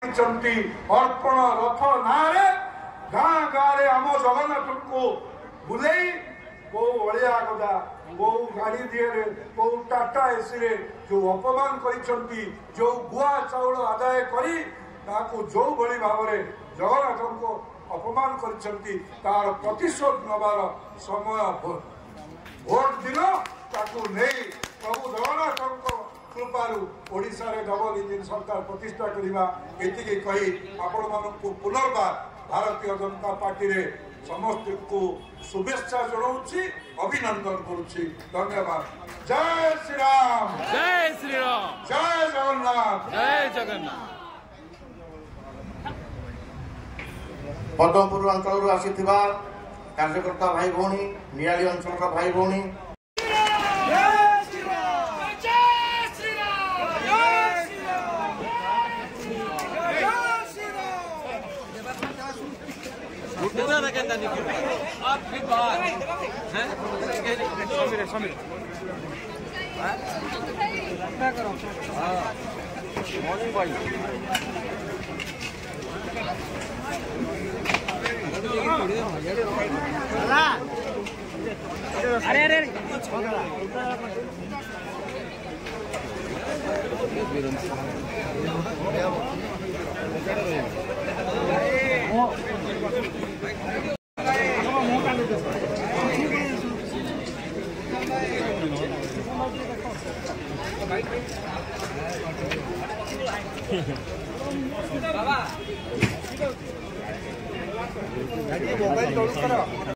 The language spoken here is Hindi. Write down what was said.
अर्पण रथ ना गाँ गाँव आम जगन्नाथ को बुले कौ अलिया गदा कौ गाड़ी दिए कौ टाटा एसी रे जो अपमान करिसंती जो गुआ चाउल आदाय करी ताकू जो भली भाव में जगन्नाथ को अपमान करिसंती तार प्रतिशोध नबार समय भोट दिन ताकू नहीं प्रभु जगन्नाथ कृपारू ओडिशा रे डबल इंजिन सरकार प्रतिष्ठा करवा एतिके कही आपण मानकु पुनर्बार भारतीय जनता पार्टी रे समस्त को शुभेच्छा जनाऊँगी अभिनंदन करुच्ची। धन्यवाद। जय श्री राम, जय श्री राम, जय जगन्नाथ, जय जगन्नाथ। पद्मपुर अंचल आसीथिबा कार्यकर्ता भाई भौणी नियाली अंचल भाई भौणी अरे अरे मोबाइल